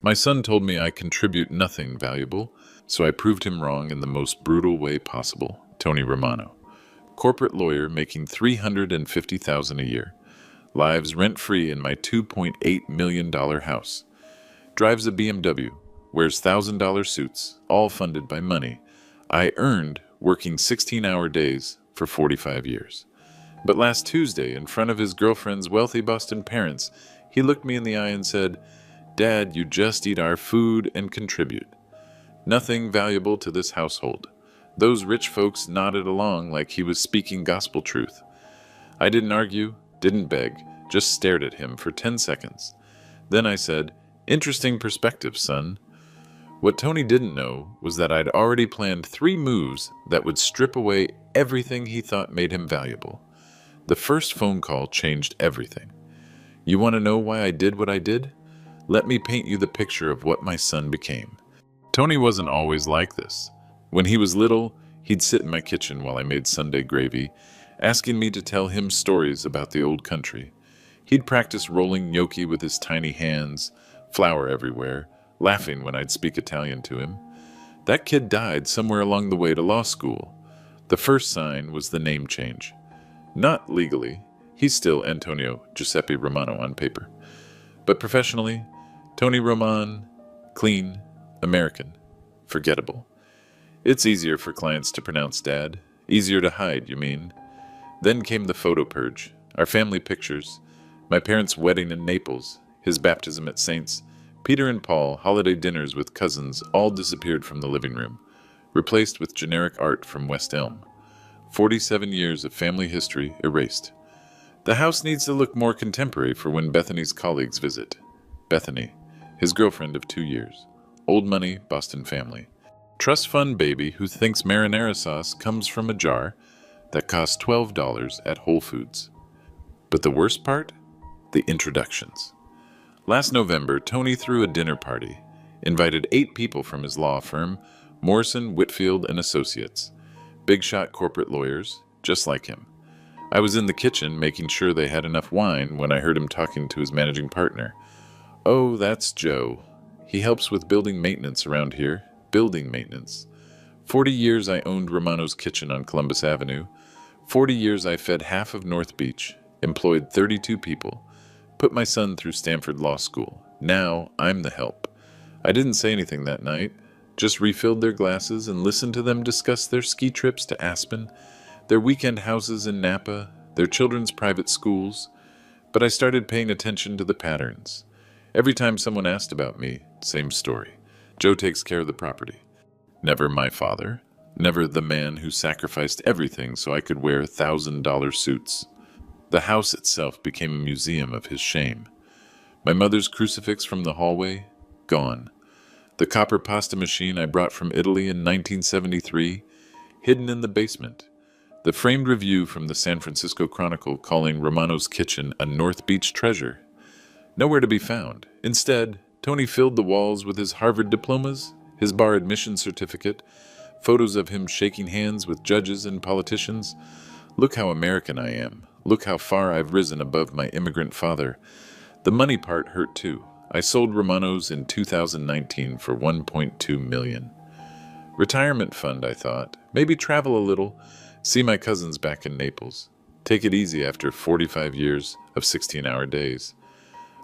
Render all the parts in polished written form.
My son told me I contribute nothing valuable, so I proved him wrong in the most brutal way possible. Tony Romano, corporate lawyer making $350,000 a year, lives rent-free in my $2.8 million house, drives a BMW, wears $1,000 suits, all funded by money I earned working 16-hour days for 45 years. But last Tuesday, in front of his girlfriend's wealthy Boston parents, he looked me in the eye and said, "Dad, you just eat our food and contribute. Nothing valuable to this household." Those rich folks nodded along like he was speaking gospel truth. I didn't argue, didn't beg, just stared at him for 10 seconds. Then I said, "Interesting perspective, son." What Tony didn't know was that I'd already planned 3 moves that would strip away everything he thought made him valuable. The first phone call changed everything. You want to know why I did what I did? Let me paint you the picture of what my son became. Tony wasn't always like this. When he was little, he'd sit in my kitchen while I made Sunday gravy, asking me to tell him stories about the old country. He'd practice rolling gnocchi with his tiny hands, flour everywhere, laughing when I'd speak Italian to him. That kid died somewhere along the way to law school. The first sign was the name change. Not legally, he's still Antonio Giuseppe Romano on paper. But professionally, Tony Roman, clean, American, forgettable. It's easier for clients to pronounce Dad. Easier to hide, you mean? Then came the photo purge, our family pictures, my parents' wedding in Naples, his baptism at Saints, Peter and Paul, holiday dinners with cousins, all disappeared from the living room, replaced with generic art from West Elm. 47 years of family history erased. The house needs to look more contemporary for when Bethany's colleagues visit. Bethany, his girlfriend of 2 years. Old money, Boston family. Trust fund baby who thinks marinara sauce comes from a jar that costs $12 at Whole Foods. But the worst part? The introductions. Last November, Tony threw a dinner party, invited 8 people from his law firm, Morrison, Whitfield, and Associates. Big shot corporate lawyers, just like him. I was in the kitchen making sure they had enough wine when I heard him talking to his managing partner. "Oh, that's Joe. He helps with building maintenance around here. Building maintenance. 40 years I owned Romano's Kitchen on Columbus Avenue. 40 years I fed half of North Beach, employed 32 people, put my son through Stanford Law School. Now I'm the help." I didn't say anything that night, just refilled their glasses and listened to them discuss their ski trips to Aspen, their weekend houses in Napa, their children's private schools. But I started paying attention to the patterns. Every time someone asked about me, same story. Joe takes care of the property. Never my father. Never the man who sacrificed everything so I could wear $1,000 suits. The house itself became a museum of his shame. My mother's crucifix from the hallway, gone. The copper pasta machine I brought from Italy in 1973, hidden in the basement. The framed review from the San Francisco Chronicle calling Romano's Kitchen a North Beach treasure. Nowhere to be found. Instead, Tony filled the walls with his Harvard diplomas, his bar admission certificate, photos of him shaking hands with judges and politicians. Look how American I am. Look how far I've risen above my immigrant father. The money part hurt too. I sold Romano's in 2019 for $1.2 million. Retirement fund, I thought. Maybe travel a little, see my cousins back in Naples. Take it easy after 45 years of 16-hour days.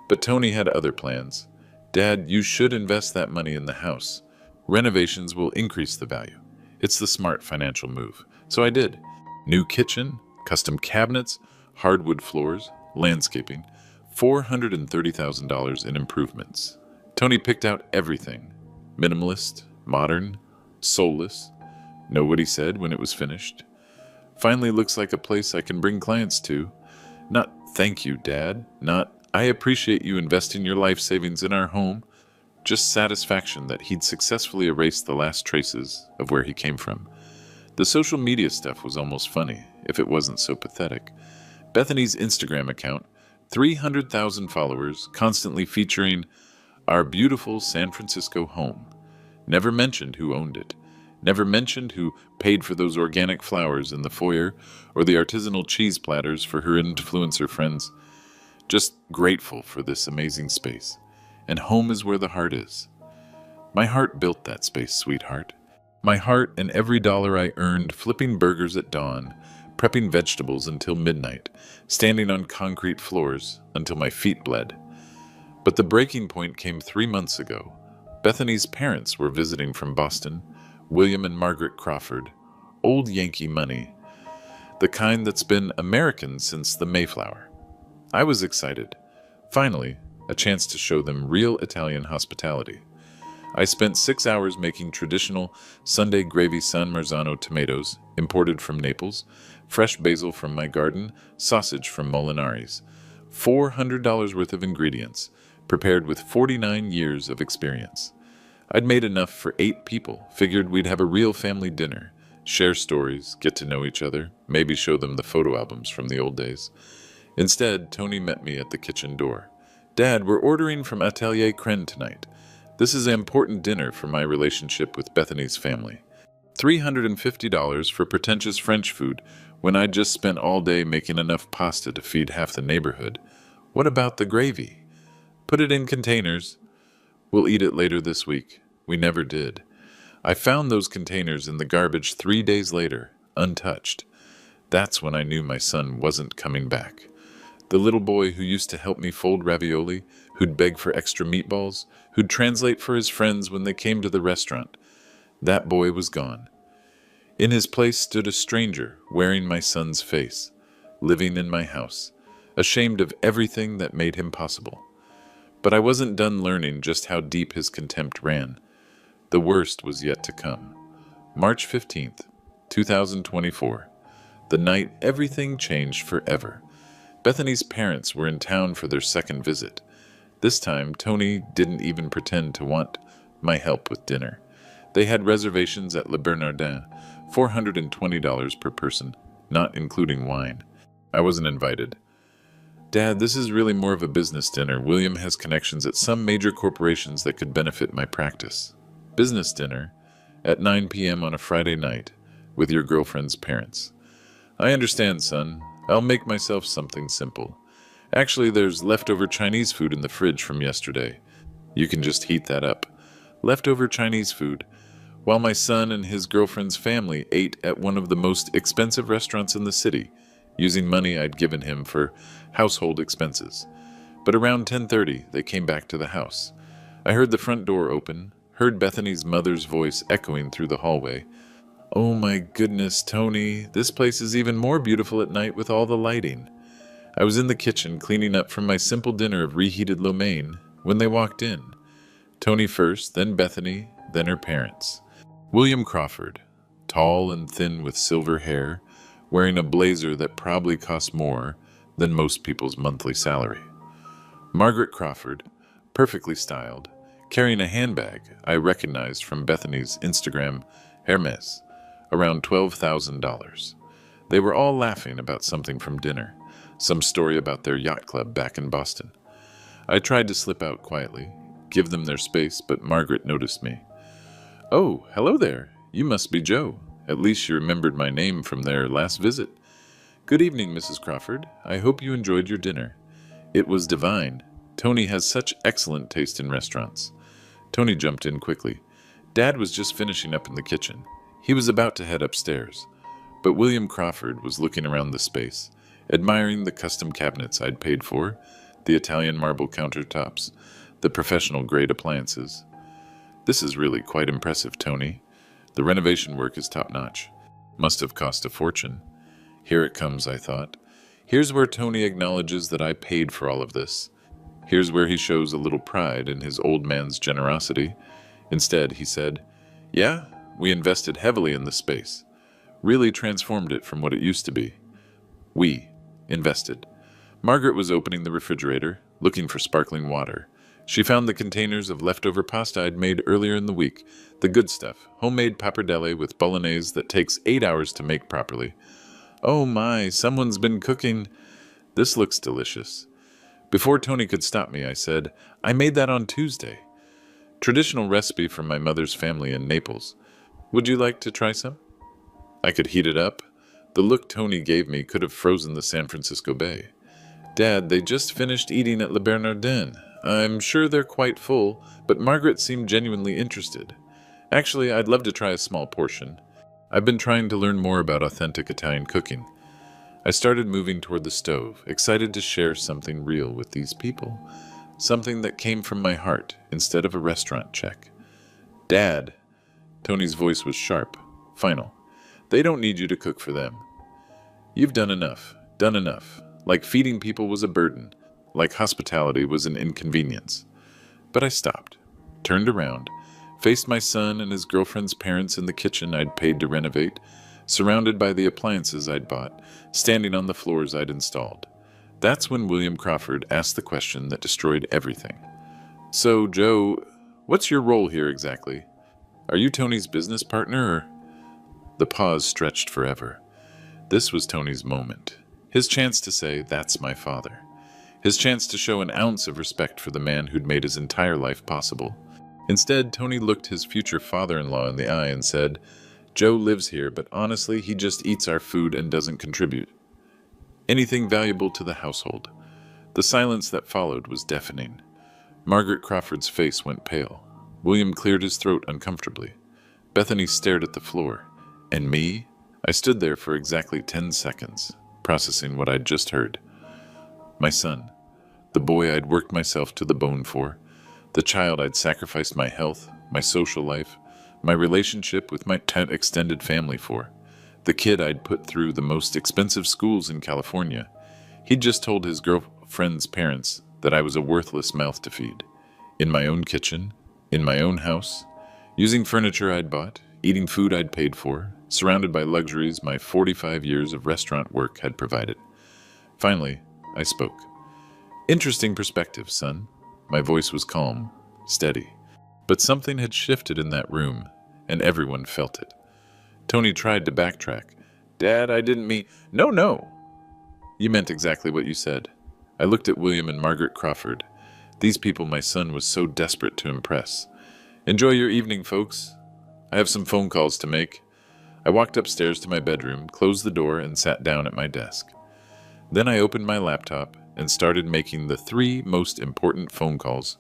But Tony had other plans. "Dad, you should invest that money in the house. Renovations will increase the value. It's the smart financial move." So I did. New kitchen, custom cabinets, hardwood floors, landscaping, $430,000 in improvements. Tony picked out everything. Minimalist, modern, soulless. Know what he said when it was finished? "Finally looks like a place I can bring clients to. Not thank you, Dad. Not I appreciate you investing your life savings in our home." Just satisfaction that he'd successfully erased the last traces of where he came from. The social media stuff was almost funny, if it wasn't so pathetic. Bethany's Instagram account, 300,000 followers, constantly featuring our beautiful San Francisco home. Never mentioned who owned it. Never mentioned who paid for those organic flowers in the foyer or the artisanal cheese platters for her influencer friends. Just grateful for this amazing space. and home is where the heart is. My heart built that space, sweetheart. My heart and every dollar I earned flipping burgers at dawn, prepping vegetables until midnight, standing on concrete floors until my feet bled. But the breaking point came 3 months ago. Bethany's parents were visiting from Boston, William and Margaret Crawford, old Yankee money, the kind that's been American since the Mayflower. I was excited. Finally, a chance to show them real Italian hospitality. I spent 6 hours making traditional Sunday gravy San Marzano tomatoes, imported from Naples, fresh basil from my garden, sausage from Molinari's. $400 worth of ingredients, prepared with 49 years of experience. I'd made enough for 8 people, figured we'd have a real family dinner, share stories, get to know each other, maybe show them the photo albums from the old days. Instead, Tony met me at the kitchen door. "Dad, we're ordering from Atelier Cren tonight. This is an important dinner for my relationship with Bethany's family." $350 for pretentious French food when I'd just spent all day making enough pasta to feed half the neighborhood. What about the gravy? Put it in containers. We'll eat it later this week. We never did. I found those containers in the garbage 3 days later, untouched. That's when I knew my son wasn't coming back. The little boy who used to help me fold ravioli, who'd beg for extra meatballs, who'd translate for his friends when they came to the restaurant. That boy was gone. In his place stood a stranger wearing my son's face, living in my house, ashamed of everything that made him possible. But I wasn't done learning just how deep his contempt ran. The worst was yet to come. March 15th, 2024. The night everything changed forever. Bethany's parents were in town for their second visit. This time, Tony didn't even pretend to want my help with dinner. They had reservations at Le Bernardin, $420 per person, not including wine. I wasn't invited. "Dad, this is really more of a business dinner. William has connections at some major corporations that could benefit my practice." "Business dinner at 9 p.m. on a Friday night with your girlfriend's parents." "I understand, son. I'll make myself something simple. Actually, there's leftover Chinese food in the fridge from yesterday. You can just heat that up." Leftover Chinese food, while my son and his girlfriend's family ate at one of the most expensive restaurants in the city, using money I'd given him for household expenses. But around 10:30, they came back to the house. I heard the front door open, heard Bethany's mother's voice echoing through the hallway. "Oh my goodness, Tony, this place is even more beautiful at night with all the lighting." I was in the kitchen cleaning up from my simple dinner of reheated lo mein when they walked in. Tony first, then Bethany, then her parents. William Crawford, tall and thin with silver hair, wearing a blazer that probably cost more than most people's monthly salary. Margaret Crawford, perfectly styled, carrying a handbag I recognized from Bethany's Instagram, Hermes, around $12,000. They were all laughing about something from dinner, some story about their yacht club back in Boston. I tried to slip out quietly, give them their space, but Margaret noticed me. "Oh, hello there. You must be Joe. At least you remembered my name from their last visit." "Good evening, Mrs. Crawford. I hope you enjoyed your dinner." "It was divine. Tony has such excellent taste in restaurants." Tony jumped in quickly. Dad was just finishing up in the kitchen. He was about to head upstairs. But William Crawford was looking around the space, admiring the custom cabinets I'd paid for, the Italian marble countertops, the professional-grade appliances. "This is really quite impressive, Tony. The renovation work is top-notch. Must have cost a fortune." Here it comes, I thought. Here's where Tony acknowledges that I paid for all of this. Here's where he shows a little pride in his old man's generosity. Instead, he said, "Yeah, we invested heavily in the space. Really transformed it from what it used to be." We invested. Margaret was opening the refrigerator, looking for sparkling water. She found the containers of leftover pasta I'd made earlier in the week. The good stuff, homemade pappardelle with bolognese that takes 8 hours to make properly. "Oh my, someone's been cooking. This looks delicious." Before Tony could stop me, I said, "I made that on Tuesday. Traditional recipe from my mother's family in Naples. Would you like to try some?" I could heat it up. The look Tony gave me could have frozen the San Francisco Bay. "Dad, they just finished eating at Le Bernardin. I'm sure they're quite full, but Margaret seemed genuinely interested. Actually, I'd love to try a small portion. I've been trying to learn more about authentic Italian cooking. I started moving toward the stove, excited to share something real with these people. Something that came from my heart, instead of a restaurant check. Dad, Tony's voice was sharp, final. They don't need you to cook for them. You've done enough, done enough. Like feeding people was a burden, like hospitality was an inconvenience. But I stopped, turned around, faced my son and his girlfriend's parents in the kitchen I'd paid to renovate, surrounded by the appliances I'd bought, standing on the floors I'd installed. That's when William Crawford asked the question that destroyed everything. So, Joe, what's your role here exactly? Are you Tony's business partner, or? The pause stretched forever. This was Tony's moment. His chance to say, that's my father. His chance to show an ounce of respect for the man who'd made his entire life possible. Instead, Tony looked his future father-in-law in the eye and said, Joe lives here, but honestly, he just eats our food and doesn't contribute anything valuable to the household. The silence that followed was deafening. Margaret Crawford's face went pale. William cleared his throat uncomfortably. Bethany stared at the floor. And me? I stood there for exactly 10 seconds, processing what I'd just heard. My son, the boy I'd worked myself to the bone for, the child I'd sacrificed my health, my social life, my relationship with my extended family for, the kid I'd put through the most expensive schools in California. He'd just told his girlfriend's parents that I was a worthless mouth to feed. In my own kitchen, in my own house, using furniture I'd bought, eating food I'd paid for, surrounded by luxuries my 45 years of restaurant work had provided. Finally, I spoke. Interesting perspective, son. My voice was calm, steady. But something had shifted in that room, and everyone felt it. Tony tried to backtrack. Dad, I didn't mean... No. You meant exactly what you said. I looked at William and Margaret Crawford. These people my son was so desperate to impress. Enjoy your evening, folks. I have some phone calls to make. I walked upstairs to my bedroom, closed the door, and sat down at my desk. Then I opened my laptop and started making the 3 most important phone calls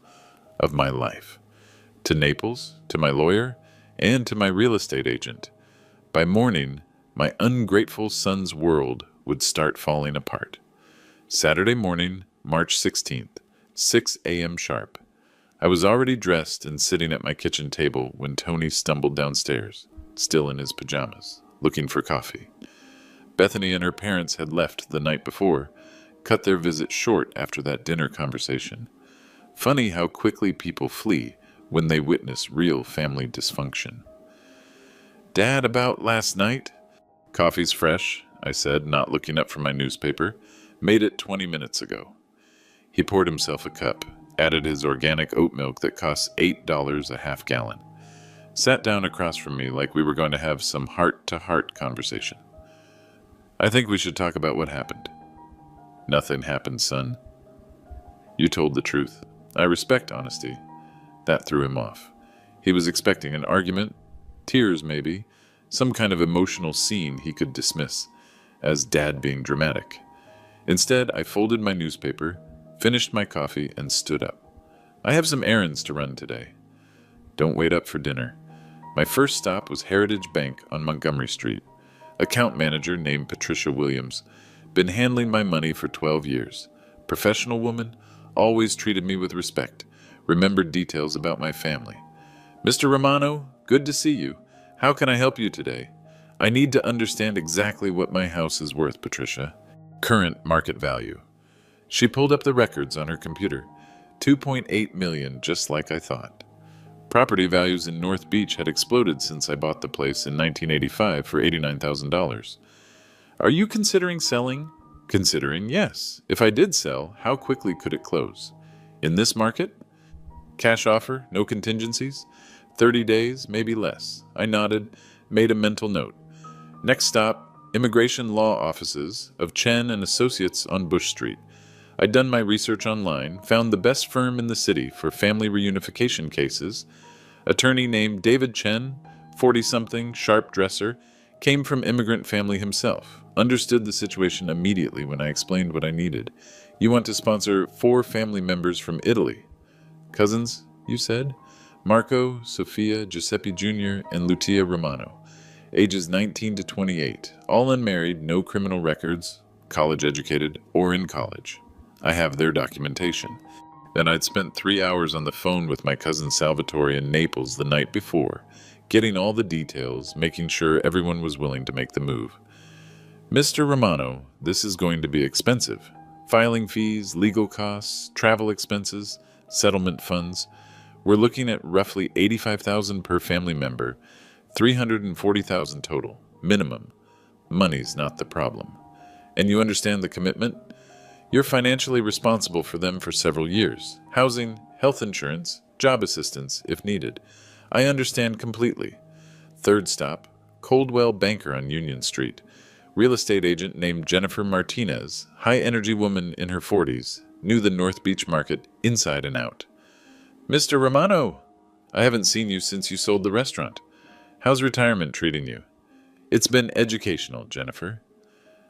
of my life. To Naples, to my lawyer, and to my real estate agent. By morning, my ungrateful son's world would start falling apart. Saturday morning, March 16th, 6 a.m. sharp. I was already dressed and sitting at my kitchen table when Tony stumbled downstairs, still in his pajamas, looking for coffee. Bethany and her parents had left the night before, cut their visit short after that dinner conversation. Funny how quickly people flee when they witness real family dysfunction. Dad, about last night? Coffee's fresh, I said, not looking up from my newspaper. Made it 20 minutes ago. He poured himself a cup, added his organic oat milk that costs $8 a half gallon. Sat down across from me like we were going to have some heart-to-heart conversation. I think we should talk about what happened. Nothing happened, son. You told the truth. I respect honesty. That threw him off. He was expecting an argument, tears maybe, some kind of emotional scene he could dismiss as Dad being dramatic. Instead, I folded my newspaper, finished my coffee, and stood up. I have some errands to run today. Don't wait up for dinner. My first stop was Heritage Bank on Montgomery Street. Account manager named Patricia Williams. Been handling my money for 12 years. Professional woman, always treated me with respect. Remembered details about my family. Mr. Romano, good to see you. How can I help you today? I need to understand exactly what my house is worth, Patricia. Current market value. She pulled up the records on her computer. $2.8 million, just like I thought. Property values in North Beach had exploded since I bought the place in 1985 for $89,000. Are you considering selling? Considering, yes. If I did sell, how quickly could it close? In this market? Cash offer, no contingencies? 30 days, maybe less. I nodded, made a mental note. Next stop, immigration law offices of Chen and Associates on Bush Street. I'd done my research online, found the best firm in the city for family reunification cases. Attorney named David Chen, 40-something, sharp dresser, came from immigrant family himself. Understood the situation immediately when I explained what I needed. You want to sponsor 4 family members from Italy. Cousins, you said? Marco, Sofia, Giuseppe Jr., and Lucia Romano. Ages 19 to 28. All unmarried, no criminal records, college educated, or in college. I have their documentation. Then I'd spent 3 hours on the phone with my cousin Salvatore in Naples the night before, getting all the details, making sure everyone was willing to make the move. Mr. Romano, this is going to be expensive. Filing fees, legal costs, travel expenses, settlement funds. We're looking at roughly $85,000 per family member, $340,000 total, minimum. Money's not the problem. And you understand the commitment? You're financially responsible for them for several years. Housing, health insurance, job assistance, if needed. I understand completely. Third stop, Coldwell Banker on Union Street. Real estate agent named Jennifer Martinez, high-energy woman in her 40s, knew the North Beach market inside and out. Mr. Romano, I haven't seen you since you sold the restaurant. How's retirement treating you? It's been educational, Jennifer.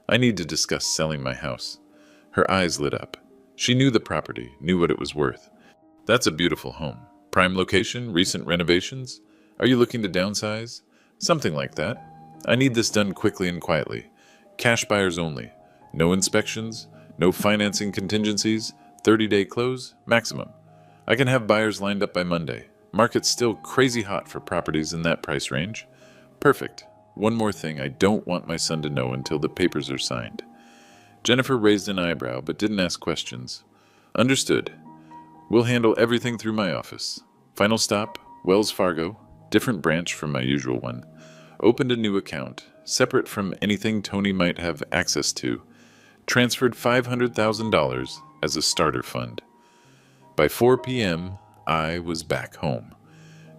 I need to discuss selling my house. Her eyes lit up. She knew the property, knew what it was worth. That's a beautiful home. Prime location, recent renovations. Are you looking to downsize? Something like that. I need this done quickly and quietly. Cash buyers only. No inspections, no financing contingencies, 30-day close, maximum. I can have buyers lined up by Monday. Market's still crazy hot for properties in that price range. Perfect. One more thing I don't want my son to know until the papers are signed. Jennifer raised an eyebrow but didn't ask questions. Understood. We'll handle everything through my office. Final stop, Wells Fargo, different branch from my usual one. Opened a new account, separate from anything Tony might have access to. Transferred $500,000 as a starter fund. By 4 p.m., I was back home.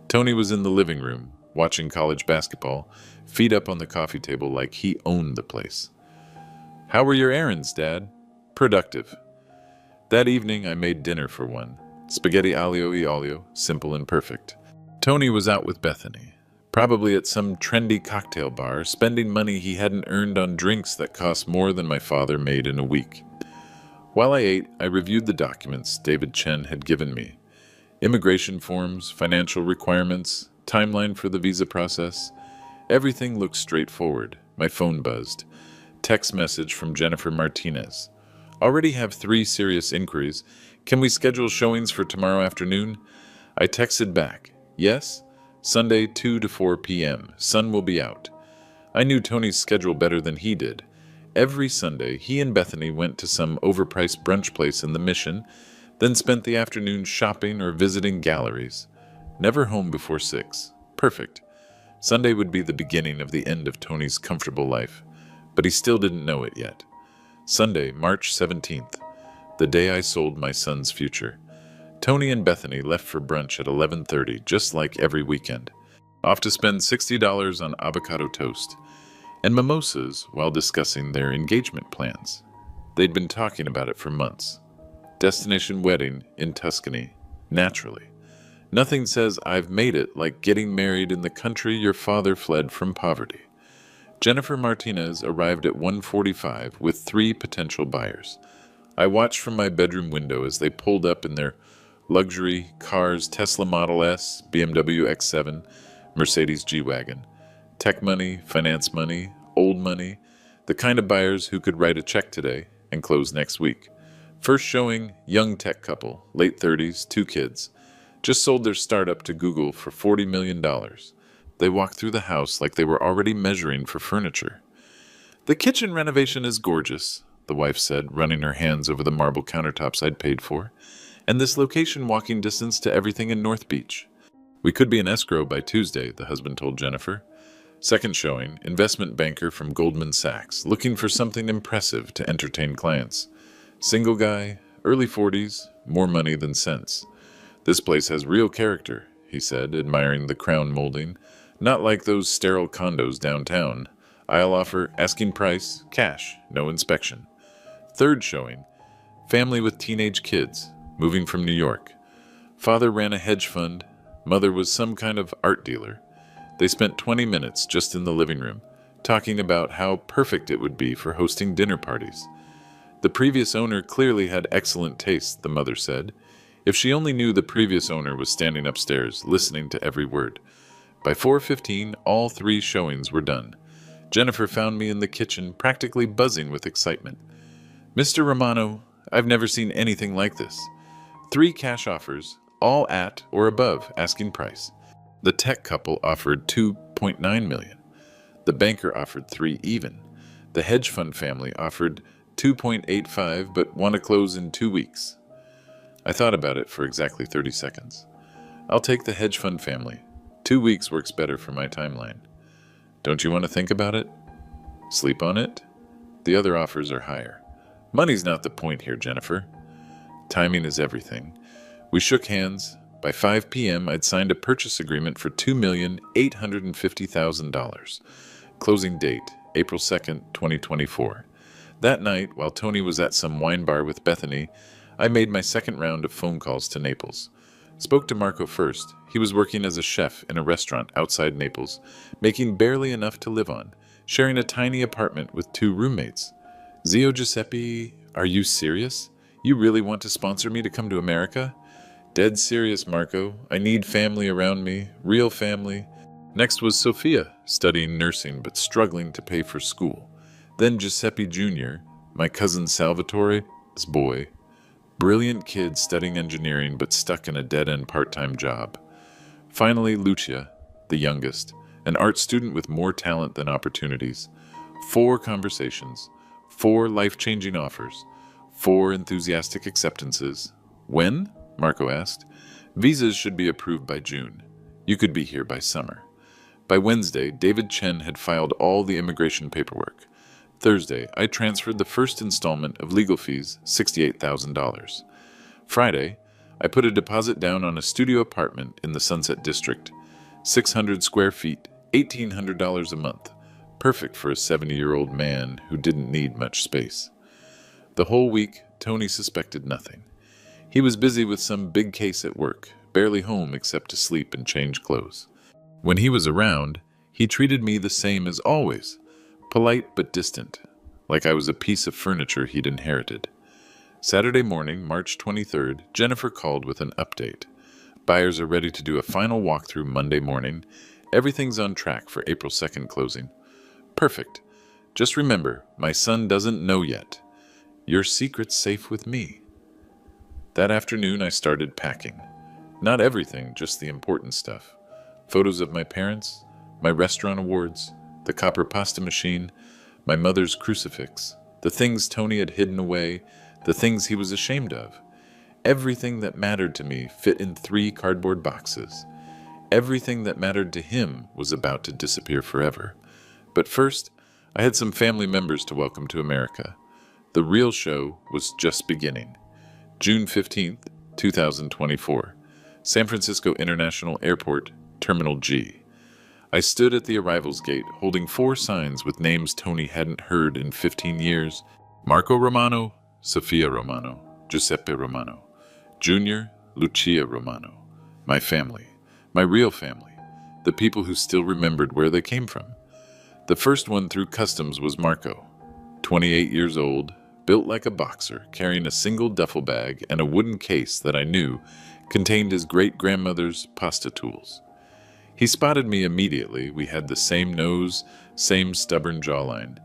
Tony was in the living room, watching college basketball, feet up on the coffee table like he owned the place. How were your errands, Dad? Productive. That evening, I made dinner for one. Spaghetti aglio e olio, simple and perfect. Tony was out with Bethany, probably at some trendy cocktail bar, spending money he hadn't earned on drinks that cost more than my father made in a week. While I ate, I reviewed the documents David Chen had given me. Immigration forms, financial requirements, timeline for the visa process. Everything looked straightforward. My phone buzzed. Text message from Jennifer Martinez. Already have 3 serious inquiries. Can we schedule showings for tomorrow afternoon? I texted back. Yes? Sunday 2 to 4 p.m. Sun will be out. I knew Tony's schedule better than he did. Every Sunday, he and Bethany went to some overpriced brunch place in the Mission, then spent the afternoon shopping or visiting galleries. Never home before 6. Perfect. Sunday would be the beginning of the end of Tony's comfortable life. But he still didn't know it yet. Sunday, March 17th, the day I sold my son's future. Tony and Bethany left for brunch at 11:30, just like every weekend. Off to spend $60 on avocado toast and mimosas while discussing their engagement plans. They'd been talking about it for months. Destination wedding in Tuscany, naturally. Nothing says I've made it like getting married in the country your father fled from poverty. Jennifer Martinez arrived at 1:45 with 3 potential buyers. I watched from my bedroom window as they pulled up in their luxury cars, Tesla Model S, BMW X7, Mercedes G-Wagon. Tech money, finance money, old money, the kind of buyers who could write a check today and close next week. First showing, young tech couple, late 30s, 2 kids. Just sold their startup to Google for $40 million. They walked through the house like they were already measuring for furniture. The kitchen renovation is gorgeous, the wife said, running her hands over the marble countertops I'd paid for, and this location walking distance to everything in North Beach. We could be in escrow by Tuesday, the husband told Jennifer. Second showing, investment banker from Goldman Sachs, looking for something impressive to entertain clients. Single guy, early 40s, more money than sense. This place has real character, he said, admiring the crown molding. Not like those sterile condos downtown. I'll offer asking price, cash, no inspection. Third showing, family with teenage kids, moving from New York. Father ran a hedge fund. Mother was some kind of art dealer. They spent 20 minutes just in the living room, talking about how perfect it would be for hosting dinner parties. The previous owner clearly had excellent taste, the mother said. If she only knew the previous owner was standing upstairs, listening to every word. By 4:15, all 3 showings were done. Jennifer found me in the kitchen, practically buzzing with excitement. "Mr. Romano, I've never seen anything like this. 3 cash offers, all at or above asking price. The tech couple offered 2.9 million. The banker offered 3 even. The hedge fund family offered 2.85 but want to close in 2 weeks." I thought about it for exactly 30 seconds. "I'll take the hedge fund family. 2 weeks works better for my timeline." "Don't you want to think about it? Sleep on it? The other offers are higher." "Money's not the point here, Jennifer. Timing is everything." We shook hands. By 5 p.m., I'd signed a purchase agreement for $2,850,000. Closing date, April 2nd, 2024. That night, while Tony was at some wine bar with Bethany, I made my second round of phone calls to Naples. Spoke to Marco first. He was working as a chef in a restaurant outside Naples, making barely enough to live on, sharing a tiny apartment with 2 roommates. "Zio Giuseppe, are you serious? You really want to sponsor me to come to America?" "Dead serious, Marco. I need family around me, real family." Next was Sophia, studying nursing but struggling to pay for school. Then Giuseppe Jr., my cousin Salvatore's boy, brilliant kid studying engineering but stuck in a dead-end part-time job. Finally, Lucia, the youngest, an art student with more talent than opportunities. 4 conversations, 4 life-changing offers, 4 enthusiastic acceptances. "When?" Marco asked. "Visas should be approved by June. You could be here by summer." By Wednesday, David Chen had filed all the immigration paperwork. Thursday, I transferred the first installment of legal fees, $68,000. Friday, I put a deposit down on a studio apartment in the Sunset District. 600 square feet, $1,800 a month. Perfect for a 70-year-old man who didn't need much space. The whole week, Tony suspected nothing. He was busy with some big case at work, barely home except to sleep and change clothes. When he was around, he treated me the same as always, polite but distant, like I was a piece of furniture he'd inherited. Saturday morning, March 23rd, Jennifer called with an update. Buyers are ready to do a final walkthrough Monday morning. Everything's on track for April 2nd closing. Perfect. Just remember, my son doesn't know yet. Your secret's safe with me. That afternoon, I started packing. Not everything, just the important stuff. Photos of my parents, my restaurant awards, the copper pasta machine, my mother's crucifix, the things Tony had hidden away, the things he was ashamed of. Everything that mattered to me fit in 3 cardboard boxes. Everything that mattered to him was about to disappear forever. But first, I had some family members to welcome to America. The real show was just beginning. June 15th, 2024. San Francisco International Airport, Terminal G. I stood at the arrivals gate holding 4 signs with names Tony hadn't heard in 15 years. Marco Romano, Sofia Romano, Giuseppe Romano, Junior, Lucia Romano. My family, my real family, the people who still remembered where they came from. The first one through customs was Marco, 28 years old, built like a boxer, carrying a single duffel bag and a wooden case that I knew contained his great-grandmother's pasta tools. He spotted me immediately. We had the same nose, same stubborn jawline.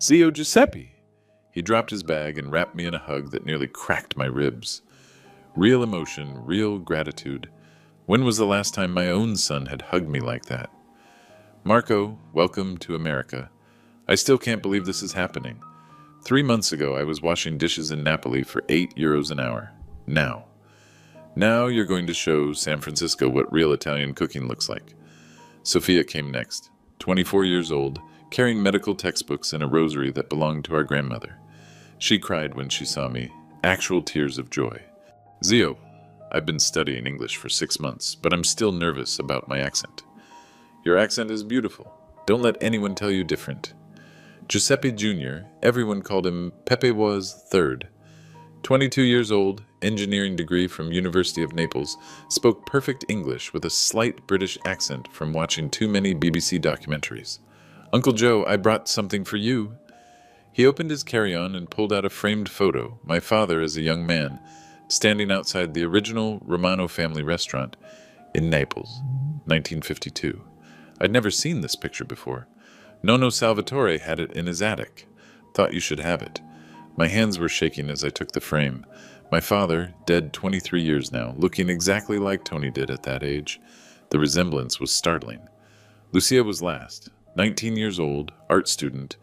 "Zio Giuseppe!" He dropped his bag and wrapped me in a hug that nearly cracked my ribs. Real emotion, real gratitude. When was the last time my own son had hugged me like that? "Marco, welcome to America. I still can't believe this is happening. 3 months ago, I was washing dishes in Napoli for €8 an hour. Now you're going to show San Francisco what real Italian cooking looks like." Sophia came next, 24 years old, carrying medical textbooks and a rosary that belonged to our grandmother. She cried when she saw me, actual tears of joy. "Zio, I've been studying English for 6 months, but I'm still nervous about my accent." "Your accent is beautiful. Don't let anyone tell you different." Giuseppe Jr., everyone called him Pepe, was third. 22 years old, engineering degree from University of Naples, spoke perfect English with a slight British accent from watching too many BBC documentaries. "Uncle Joe, I brought something for you." He opened his carry-on and pulled out a framed photo, my father as a young man, standing outside the original Romano family restaurant in Naples, 1952. I'd never seen this picture before. Nonno Salvatore had it in his attic. Thought you should have it. My hands were shaking as I took the frame. My father, dead 23 years now, looking exactly like Tony did at that age. The resemblance was startling. Lucia was last, 19 years old, art student,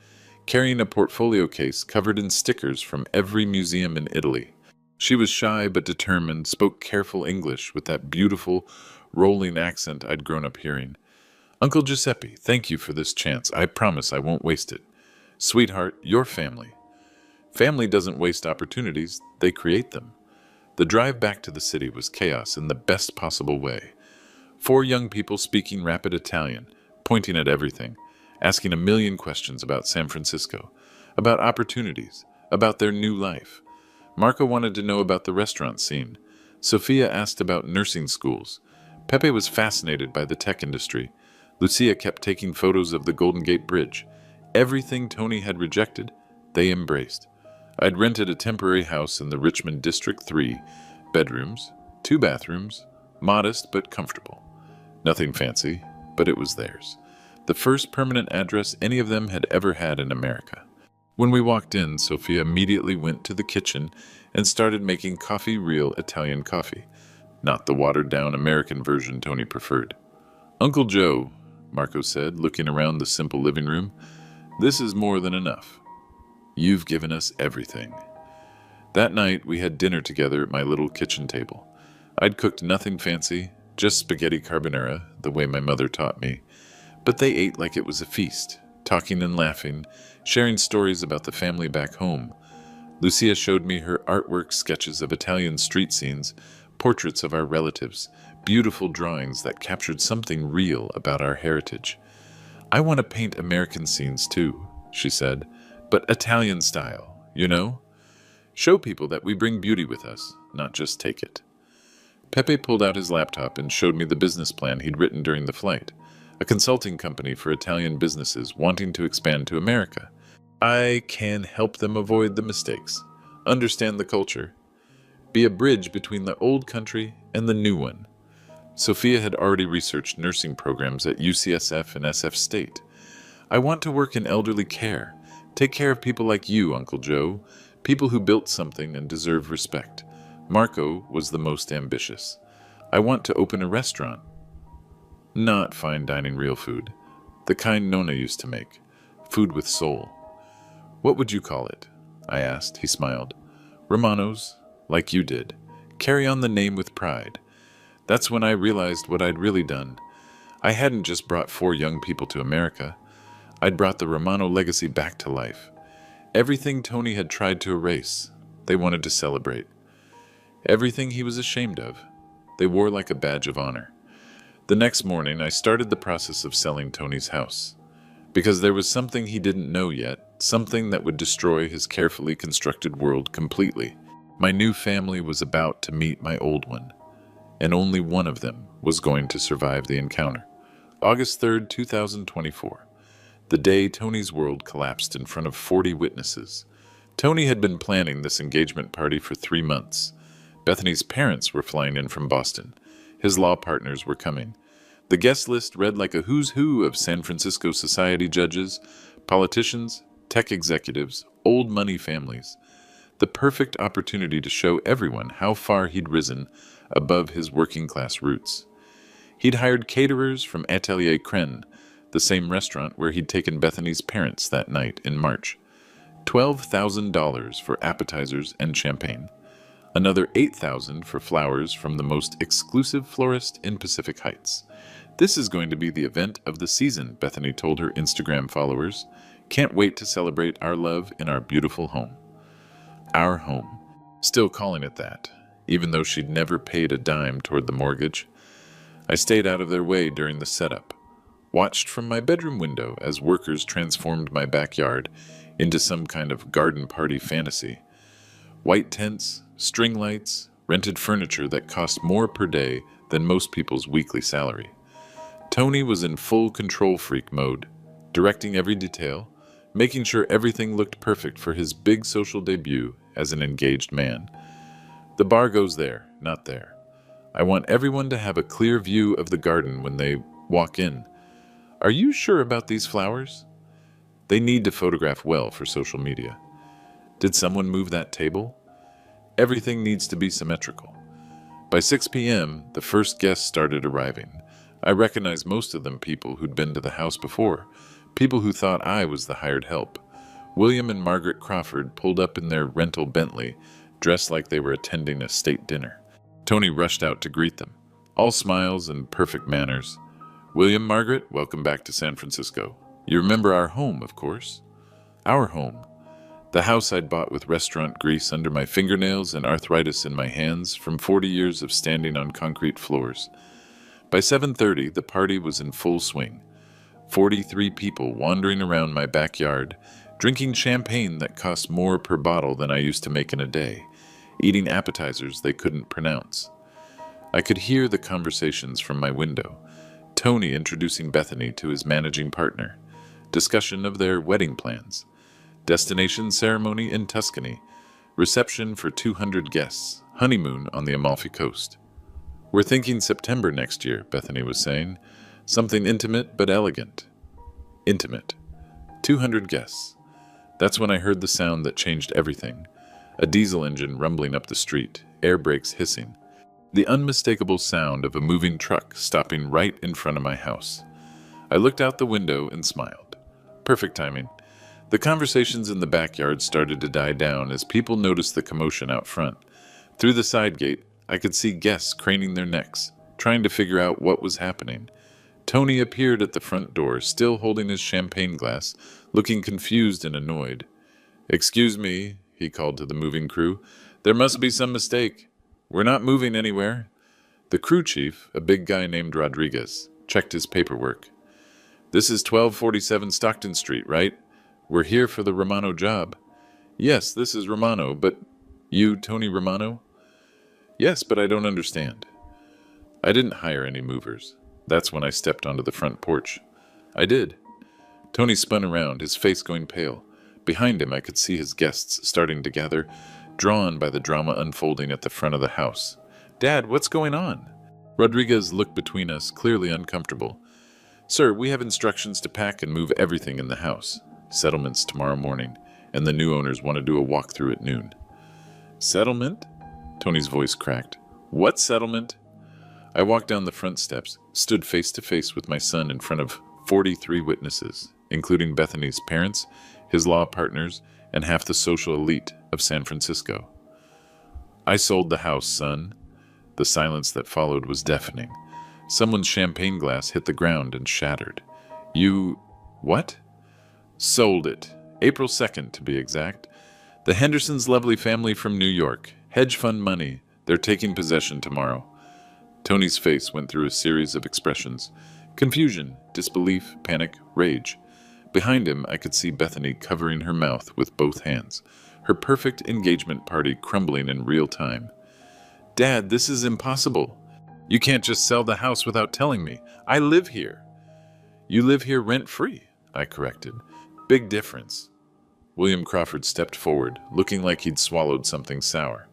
carrying a portfolio case covered in stickers from every museum in Italy. She was shy but determined, spoke careful English with that beautiful, rolling accent I'd grown up hearing. Uncle Giuseppe, thank you for this chance. I promise I won't waste it. Sweetheart, your family. Family doesn't waste opportunities, they create them. The drive back to the city was chaos in the best possible way. 4 young people speaking rapid Italian, pointing at everything, asking a million questions about San Francisco, about opportunities, about their new life. Marco wanted to know about the restaurant scene. Sophia asked about nursing schools. Pepe was fascinated by the tech industry. Lucia kept taking photos of the Golden Gate Bridge. Everything Tony had rejected, they embraced. I'd rented a temporary house in the Richmond District 3, bedrooms, 2 bathrooms, modest but comfortable. Nothing fancy, but it was theirs. The first permanent address any of them had ever had in America. When we walked in, Sophia immediately went to the kitchen and started making coffee, real Italian coffee, not the watered-down American version Tony preferred. Uncle Joe, Marco said, looking around the simple living room, this is more than enough. You've given us everything. That night, we had dinner together at my little kitchen table. I'd cooked nothing fancy, just spaghetti carbonara, the way my mother taught me. But they ate like it was a feast, talking and laughing, sharing stories about the family back home. Lucia showed me her artwork sketches of Italian street scenes, portraits of our relatives, beautiful drawings that captured something real about our heritage. I want to paint American scenes too, she said, but Italian style, you know? Show people that we bring beauty with us, not just take it. Pepe pulled out his laptop and showed me the business plan he'd written during the flight, a consulting company for Italian businesses wanting to expand to America. I can help them avoid the mistakes, understand the culture, be a bridge between the old country and the new one. Sophia had already researched nursing programs at UCSF and SF State. I want to work in elderly care, take care of people like you, Uncle Joe, people who built something and deserve respect. Marco was the most ambitious. I want to open a restaurant. Not fine dining real food, the kind Nonna used to make, food with soul. What would you call it? I asked. He smiled. Romano's, like you did. Carry on the name with pride. That's when I realized what I'd really done. I hadn't just brought 4 young people to America. I'd brought the Romano legacy back to life. Everything Tony had tried to erase, they wanted to celebrate. Everything he was ashamed of, they wore like a badge of honor. The next morning, I started the process of selling Tony's house. Because there was something he didn't know yet, something that would destroy his carefully constructed world completely. My new family was about to meet my old one, and only one of them was going to survive the encounter. August 3rd, 2024. The day Tony's world collapsed in front of 40 witnesses. Tony had been planning this engagement party for 3 months. Bethany's parents were flying in from Boston. His law partners were coming. The guest list read like a who's who of San Francisco society judges, politicians, tech executives, old money families. The perfect opportunity to show everyone how far he'd risen above his working-class roots. He'd hired caterers from Atelier Cren, the same restaurant where he'd taken Bethany's parents that night in March. $12,000 for appetizers and champagne. Another $8,000 for flowers from the most exclusive florist in Pacific Heights. This is going to be the event of the season, Bethany told her Instagram followers. Can't wait to celebrate our love in our beautiful home. Our home. Still calling it that, even though she'd never paid a dime toward the mortgage. I stayed out of their way during the setup. Watched from my bedroom window as workers transformed my backyard into some kind of garden party fantasy. White tents, string lights, rented furniture that cost more per day than most people's weekly salary. Tony was in full control freak mode, directing every detail, making sure everything looked perfect for his big social debut as an engaged man. The bar goes there, not there. I want everyone to have a clear view of the garden when they walk in. Are you sure about these flowers? They need to photograph well for social media. Did someone move that table? Everything needs to be symmetrical. By 6 p.m., the first guests started arriving. I recognized most of them people who'd been to the house before, people who thought I was the hired help. William and Margaret Crawford pulled up in their rental Bentley, dressed like they were attending a state dinner. Tony rushed out to greet them, all smiles and perfect manners. William, Margaret, welcome back to San Francisco. You remember our home, of course. Our home. The house I'd bought with restaurant grease under my fingernails and arthritis in my hands from 40 years of standing on concrete floors. By 7:30, the party was in full swing. 43 people wandering around my backyard, drinking champagne that cost more per bottle than I used to make in a day, eating appetizers they couldn't pronounce. I could hear the conversations from my window. Tony introducing Bethany to his managing partner. Discussion of their wedding plans. Destination ceremony in Tuscany. Reception for 200 guests. Honeymoon on the Amalfi Coast. We're thinking September next year, Bethany was saying. Something intimate but elegant. Intimate. 200 guests. That's when I heard the sound that changed everything. A diesel engine rumbling up the street, air brakes hissing. The unmistakable sound of a moving truck stopping right in front of my house. I looked out the window and smiled. Perfect timing. The conversations in the backyard started to die down as people noticed the commotion out front. Through the side gate, I could see guests craning their necks, trying to figure out what was happening. Tony appeared at the front door, still holding his champagne glass, looking confused and annoyed. "Excuse me," he called to the moving crew. "There must be some mistake. We're not moving anywhere." The crew chief, a big guy named Rodriguez, checked his paperwork. "This is 1247 Stockton Street, right? We're here for the Romano job." "Yes, this is Romano, but..." "You, Tony Romano?" "Yes, but I don't understand." I didn't hire any movers. That's when I stepped onto the front porch. I did. Tony spun around, his face going pale. Behind him, I could see his guests starting to gather, drawn by the drama unfolding at the front of the house. "Dad, what's going on?" Rodriguez looked between us, clearly uncomfortable. "Sir, we have instructions to pack and move everything in the house. Settlements tomorrow morning, and the new owners want to do a walkthrough at noon." "Settlement?" Tony's voice cracked. "What settlement?" I walked down the front steps, stood face to face with my son in front of 43 witnesses, including Bethany's parents, his law partners, and half the social elite of San Francisco. "I sold the house, son." The silence that followed was deafening. Someone's champagne glass hit the ground and shattered. "You... what?" "Sold it. April 2nd, to be exact. The Hendersons' lovely family from New York. Hedge fund money. They're taking possession tomorrow." Tony's face went through a series of expressions. Confusion, disbelief, panic, rage. Behind him, I could see Bethany covering her mouth with both hands, her perfect engagement party crumbling in real time. "Dad, this is impossible. You can't just sell the house without telling me. I live here." "You live here rent-free," I corrected. "Big difference." William Crawford stepped forward, looking like he'd swallowed something sour.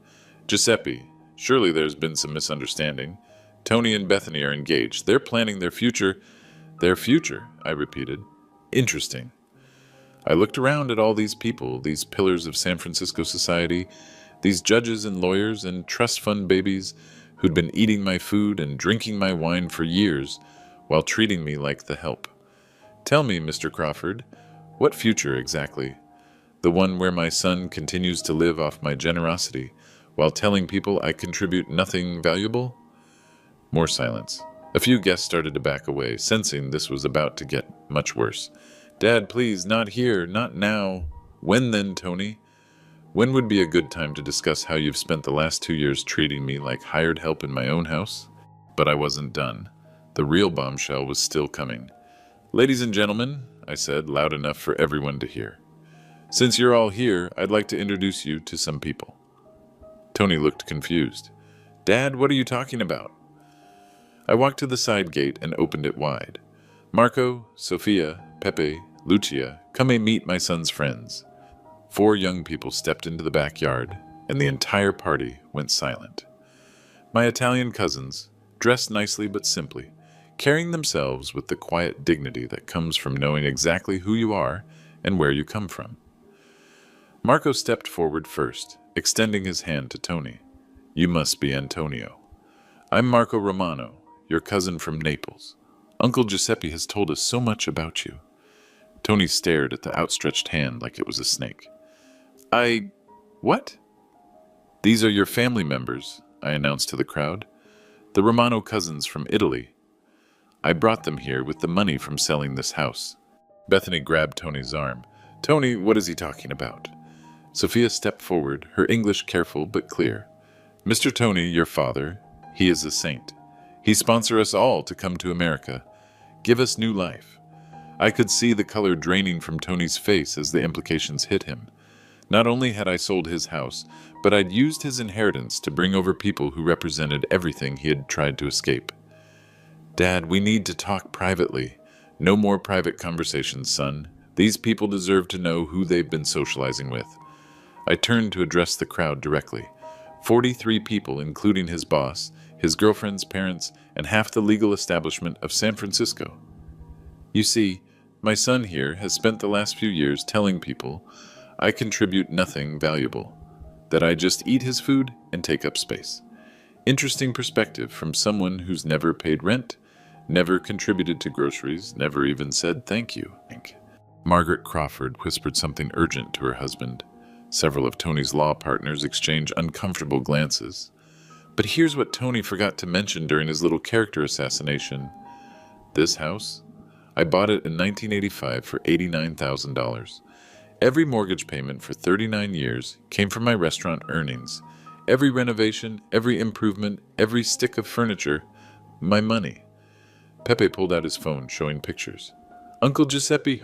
"Giuseppe, surely there's been some misunderstanding. Tony and Bethany are engaged. They're planning their future." "Their future," I repeated. "Interesting." I looked around at all these people, these pillars of San Francisco society, these judges and lawyers and trust fund babies who'd been eating my food and drinking my wine for years while treating me like the help. "Tell me, Mr. Crawford, what future exactly? The one where my son continues to live off my generosity while telling people I contribute nothing valuable?" More silence. A few guests started to back away, sensing this was about to get much worse. "Dad, please, not here, not now." "When then, Tony? When would be a good time to discuss how you've spent the last 2 years treating me like hired help in my own house?" But I wasn't done. The real bombshell was still coming. "Ladies and gentlemen," I said, loud enough for everyone to hear. "Since you're all here, I'd like to introduce you to some people." Tony looked confused. "Dad, what are you talking about?" I walked to the side gate and opened it wide. "Marco, Sophia, Pepe, Lucia, come and meet my son's friends." 4 young people stepped into the backyard, and the entire party went silent. My Italian cousins, dressed nicely but simply, carrying themselves with the quiet dignity that comes from knowing exactly who you are and where you come from. Marco stepped forward first, extending his hand to Tony. You must be Antonio. I'm Marco Romano, your cousin from Naples. Uncle Giuseppe has told us so much about you. Tony stared at the outstretched hand like it was a snake. What? These are your family members, I announced to the crowd. The Romano cousins from Italy. I brought them here with the money from selling this house. Bethany grabbed Tony's arm. Tony, what is he talking about? Sophia stepped forward, her English careful but clear. Mr. Tony, your father, he is a saint. He sponsored us all to come to America. Give us new life. I could see the color draining from Tony's face as the implications hit him. Not only had I sold his house, but I'd used his inheritance to bring over people who represented everything he had tried to escape. Dad, we need to talk privately. No more private conversations, son. These people deserve to know who they've been socializing with. I turned to address the crowd directly. 43 people, including his boss, his girlfriend's parents, and half the legal establishment of San Francisco. You see, my son here has spent the last few years telling people I contribute nothing valuable, that I just eat his food and take up space. Interesting perspective from someone who's never paid rent, never contributed to groceries, never even said thank you. Margaret Crawford whispered something urgent to her husband. Several of Tony's law partners exchanged uncomfortable glances. But here's what Tony forgot to mention during his little character assassination. This house? I bought it in 1985 for $89,000. Every mortgage payment for 39 years came from my restaurant earnings. Every renovation, every improvement, every stick of furniture, my money. Pepe pulled out his phone, showing pictures. Uncle Giuseppe,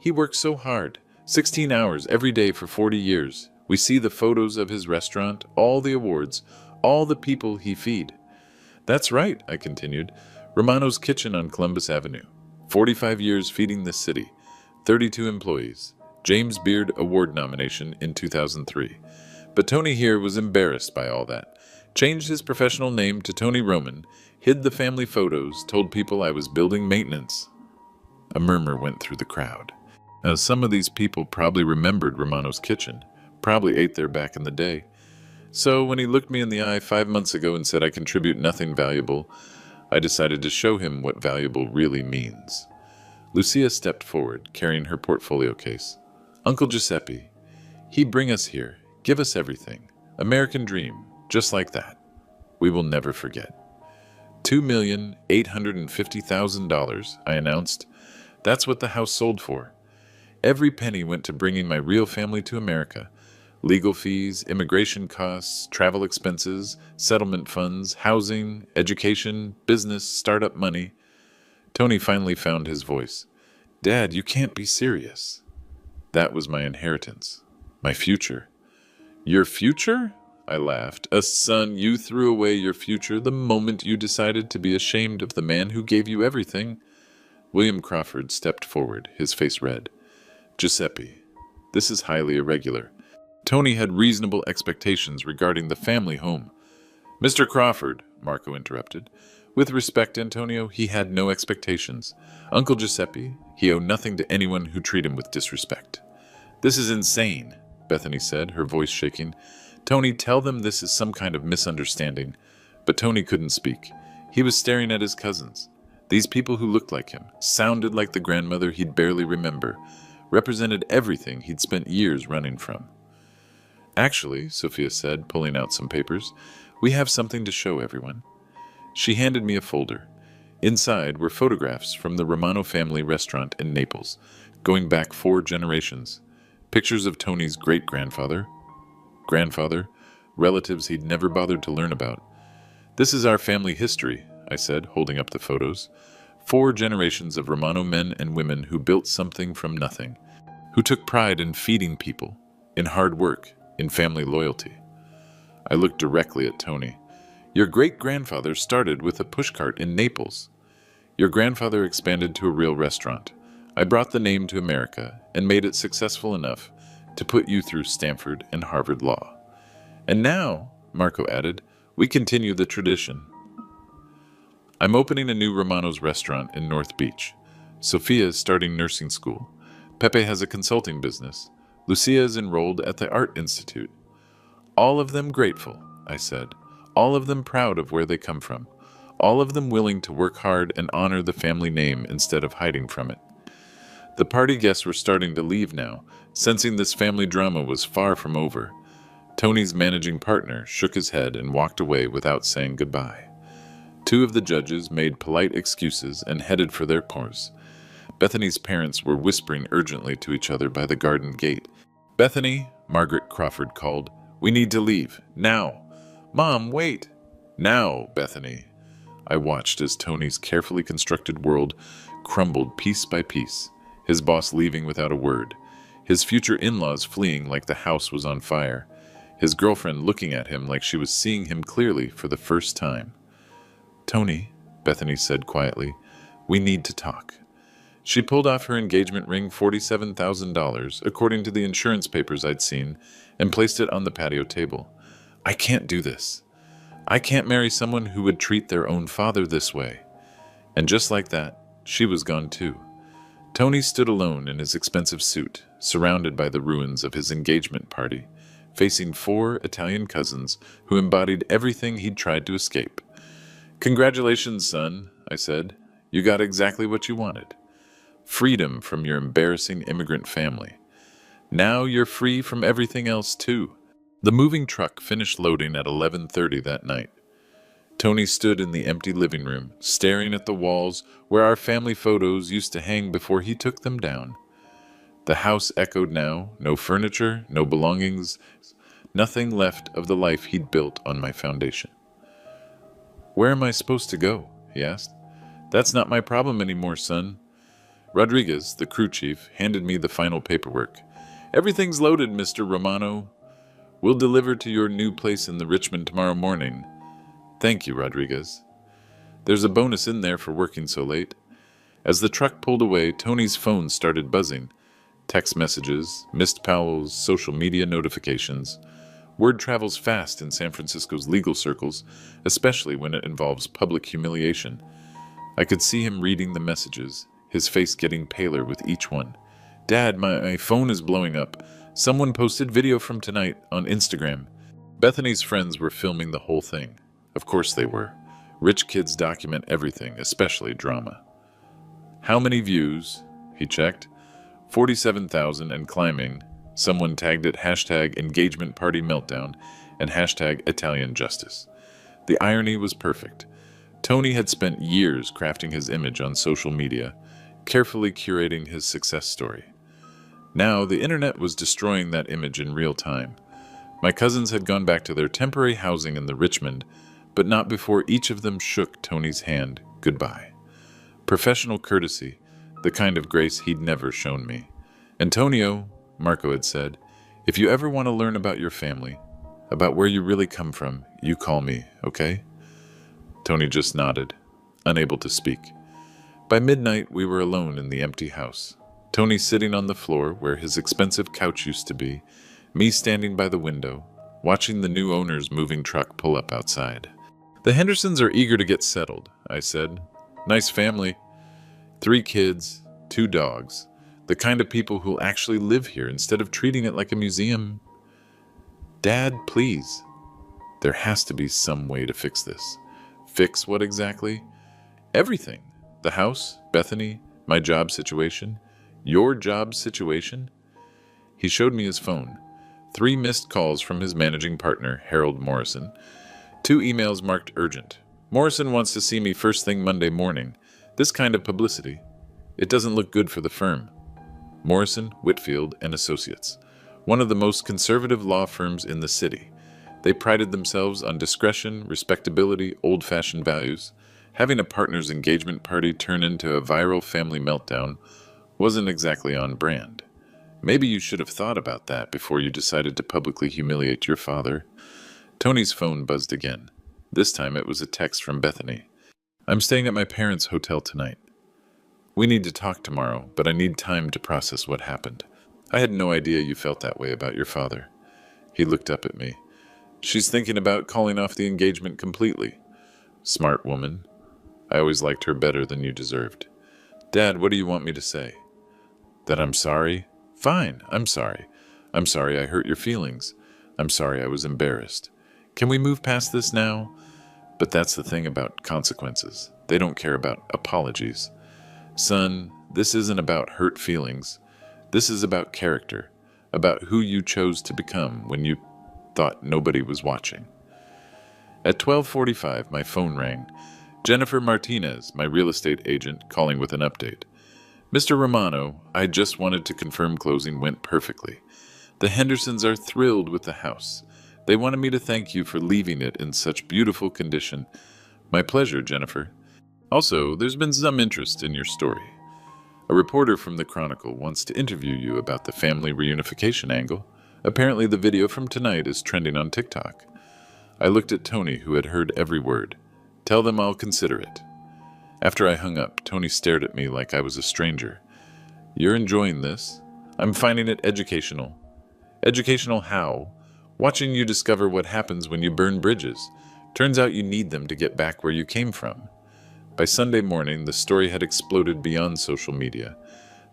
he worked so hard, 16 hours every day for 40 years. We see the photos of his restaurant, all the awards, all the people he feed. That's right, I continued. Romano's Kitchen on Columbus Avenue. 45 years feeding this city. 32 employees. James Beard Award nomination in 2003. But Tony here was embarrassed by all that. Changed his professional name to Tony Roman, hid the family photos, told people I was building maintenance. A murmur went through the crowd. Some of these people probably remembered Romano's Kitchen, probably ate there back in the day. So when he looked me in the eye 5 months ago and said I contribute nothing valuable, I decided to show him what valuable really means. Lucia stepped forward, carrying her portfolio case. Uncle Giuseppe, he'd bring us here, give us everything. American dream, just like that. We will never forget. $2,850,000, I announced. That's what the house sold for. Every penny went to bringing my real family to America. Legal fees, immigration costs, travel expenses, settlement funds, housing, education, business, startup money. Tony finally found his voice. Dad, you can't be serious. That was my inheritance. My future. Your future? I laughed. Son, you threw away your future the moment you decided to be ashamed of the man who gave you everything. William Crawford stepped forward, his face red. Giuseppe, this is highly irregular. Tony had reasonable expectations regarding the family home. Mr. Crawford, Marco interrupted. With respect, Antonio, he had no expectations. Uncle Giuseppe, he owed nothing to anyone who treated him with disrespect. This is insane, Bethany said, her voice shaking. Tony, tell them this is some kind of misunderstanding. But Tony couldn't speak. He was staring at his cousins. These people who looked like him, sounded like the grandmother he'd barely remember, represented everything he'd spent years running from. Actually, Sophia said, pulling out some papers, we have something to show everyone. She handed me a folder. Inside were photographs from the Romano family restaurant in Naples, going back 4 generations. Pictures of Tony's great-grandfather, grandfather, relatives he'd never bothered to learn about. This is our family history, I said, holding up the photos. 4 generations of Romano men and women who built something from nothing, who took pride in feeding people, in hard work, in family loyalty. I looked directly at Tony. Your great-grandfather started with a pushcart in Naples. Your grandfather expanded to a real restaurant. I brought the name to America and made it successful enough to put you through Stanford and Harvard Law. And now, Marco added, we continue the tradition. I'm opening a new Romano's restaurant in North Beach. Sophia is starting nursing school. Pepe has a consulting business. Lucia is enrolled at the Art Institute. All of them grateful, I said. All of them proud of where they come from. All of them willing to work hard and honor the family name instead of hiding from it. The party guests were starting to leave now, sensing this family drama was far from over. Tony's managing partner shook his head and walked away without saying goodbye. Two of the judges made polite excuses and headed for their course. Bethany's parents were whispering urgently to each other by the garden gate. Bethany, Margaret Crawford called, we need to leave. Now. Mom, wait. Now, Bethany. I watched as Tony's carefully constructed world crumbled piece by piece, his boss leaving without a word, his future in-laws fleeing like the house was on fire, his girlfriend looking at him like she was seeing him clearly for the first time. Tony, Bethany said quietly, we need to talk. She pulled off her engagement ring, $47,000, according to the insurance papers I'd seen, and placed it on the patio table. I can't do this. I can't marry someone who would treat their own father this way. And just like that, she was gone too. Tony stood alone in his expensive suit, surrounded by the ruins of his engagement party, facing 4 Italian cousins who embodied everything he'd tried to escape. Congratulations, son, I said. You got exactly what you wanted. Freedom from your embarrassing immigrant family. Now you're free from everything else too. The moving truck finished loading at 11:30 that night. Tony stood in the empty living room, staring at the walls where our family photos used to hang before he took them down. The house echoed now, no furniture, no belongings, nothing left of the life he'd built on my foundation. Where am I supposed to go? He asked. That's not my problem anymore, son. Rodriguez, the crew chief, handed me the final paperwork. Everything's loaded, Mr. Romano. We'll deliver to your new place in the Richmond tomorrow morning. Thank you, Rodriguez. There's a bonus in there for working so late. As the truck pulled away, Tony's phone started buzzing. Text messages, missed Powell's social media notifications. Word travels fast in San Francisco's legal circles, especially when it involves public humiliation. I could see him reading the messages, his face getting paler with each one. Dad, my phone is blowing up. Someone posted video from tonight on Instagram. Bethany's friends were filming the whole thing. Of course they were. Rich kids document everything, especially drama. How many views? He checked. 47,000 and climbing. Someone tagged it #engagement party meltdown and #Italian justice. The irony was perfect. Tony had spent years crafting his image on social media, carefully curating his success story. Now, the internet was destroying that image in real time. My cousins had gone back to their temporary housing in the Richmond, but not before each of them shook Tony's hand goodbye. Professional courtesy, the kind of grace he'd never shown me. Antonio, Marco had said, if you ever want to learn about your family, about where you really come from, you call me, okay? Tony just nodded, unable to speak. By midnight, we were alone in the empty house. Tony sitting on the floor where his expensive couch used to be, me standing by the window, watching the new owner's moving truck pull up outside. The Hendersons are eager to get settled, I said. Nice family. 3 kids, 2 dogs. The kind of people who'll actually live here instead of treating it like a museum. Dad, please. There has to be some way to fix this. Fix what exactly? Everything. The house, Bethany, my job situation. Your job situation? He showed me his phone. 3 missed calls from his managing partner, Harold Morrison. 2 emails marked urgent. Morrison wants to see me first thing Monday morning. This kind of publicity. It doesn't look good for the firm. Morrison, Whitfield, and Associates. One of the most conservative law firms in the city. They prided themselves on discretion, respectability, old-fashioned values. Having a partner's engagement party turn into a viral family meltdown wasn't exactly on brand. Maybe you should have thought about that before you decided to publicly humiliate your father. Tony's phone buzzed again. This time it was a text from Bethany. I'm staying at my parents' hotel tonight. We need to talk tomorrow, but I need time to process what happened. I had no idea you felt that way about your father. He looked up at me. She's thinking about calling off the engagement completely. Smart woman. I always liked her better than you deserved. Dad, what do you want me to say? That I'm sorry? Fine, I'm sorry. I'm sorry I hurt your feelings. I'm sorry I was embarrassed. Can we move past this now? But that's the thing about consequences. They don't care about apologies. Son, this isn't about hurt feelings. This is about character, about who you chose to become when you thought nobody was watching. At 12:45, my phone rang. Jennifer Martinez, my real estate agent, calling with an update. Mr. Romano, I just wanted to confirm closing went perfectly. The Hendersons are thrilled with the house. They wanted me to thank you for leaving it in such beautiful condition. My pleasure, Jennifer. Also, there's been some interest in your story. A reporter from the Chronicle wants to interview you about the family reunification angle. Apparently the video from tonight is trending on TikTok. I looked at Tony, who had heard every word. Tell them I'll consider it. After I hung up, Tony stared at me like I was a stranger. You're enjoying this? I'm finding it educational. Educational how? Watching you discover what happens when you burn bridges. Turns out you need them to get back where you came from. By Sunday morning, the story had exploded beyond social media.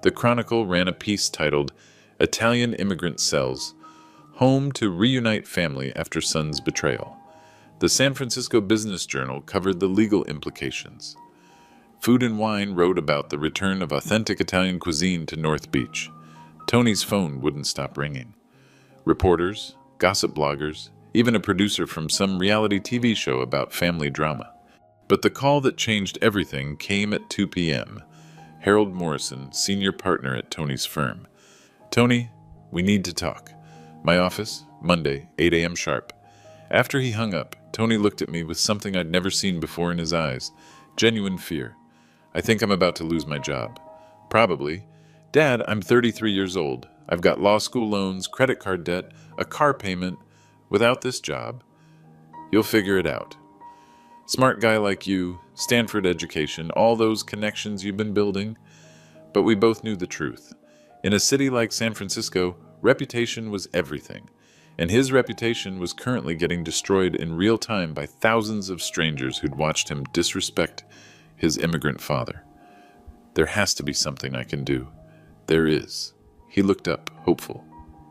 The Chronicle ran a piece titled, Italian Immigrant Sells, Home to Reunite Family After Son's Betrayal. The San Francisco Business Journal covered the legal implications. Food and Wine wrote about the return of authentic Italian cuisine to North Beach. Tony's phone wouldn't stop ringing. Reporters, gossip bloggers, even a producer from some reality TV show about family drama. But the call that changed everything came at 2 p.m. Harold Morrison, senior partner at Tony's firm. Tony, we need to talk. My office, Monday, 8 a.m. sharp. After he hung up, Tony looked at me with something I'd never seen before in his eyes. Genuine fear. I think I'm about to lose my job. Probably. Dad, I'm 33 years old. I've got law school loans, credit card debt, a car payment. Without this job, you'll figure it out. Smart guy like you, Stanford education, all those connections you've been building. But we both knew the truth. In a city like San Francisco, reputation was everything. And his reputation was currently getting destroyed in real time by thousands of strangers who'd watched him disrespect his immigrant father. There has to be something I can do. There is. He looked up, hopeful.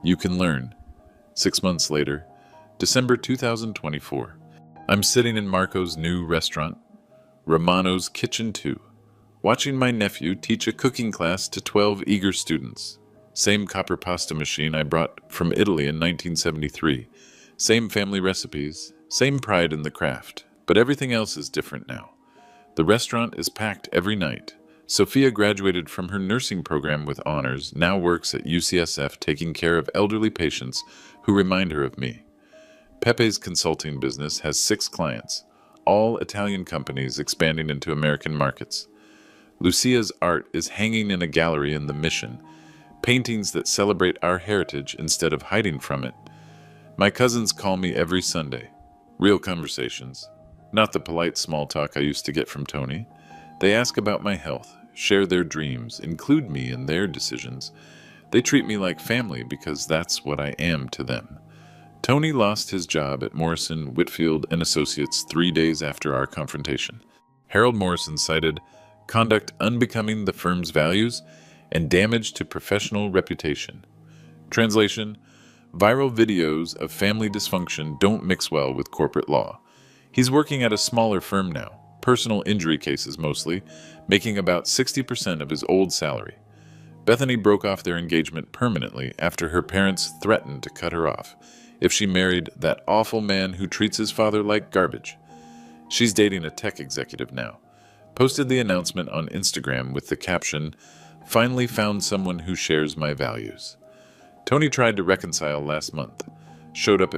You can learn. 6 months later, December 2024. I'm sitting in Marco's new restaurant, Romano's Kitchen 2, watching my nephew teach a cooking class to 12 eager students. Same copper pasta machine I brought from Italy in 1973. Same family recipes, same pride in the craft, but everything else is different now. The restaurant is packed every night. Sophia graduated from her nursing program with honors, now works at UCSF taking care of elderly patients who remind her of me. Pepe's consulting business has 6 clients, all Italian companies expanding into American markets. Lucia's art is hanging in a gallery in the Mission, paintings that celebrate our heritage instead of hiding from it. My cousins call me every Sunday. Real conversations, not the polite small talk I used to get from Tony. They ask about my health, share their dreams, include me in their decisions. They treat me like family because that's what I am to them. Tony lost his job at Morrison, Whitfield & Associates 3 days after our confrontation. Harold Morrison cited conduct unbecoming the firm's values and damage to professional reputation. Translation: viral videos of family dysfunction don't mix well with corporate law. He's working at a smaller firm now, personal injury cases mostly, making about 60% of his old salary. Bethany broke off their engagement permanently after her parents threatened to cut her off if she married that awful man who treats his father like garbage. She's dating a tech executive now. Posted the announcement on Instagram with the caption, "Finally found someone who shares my values." Tony tried to reconcile last month. Showed up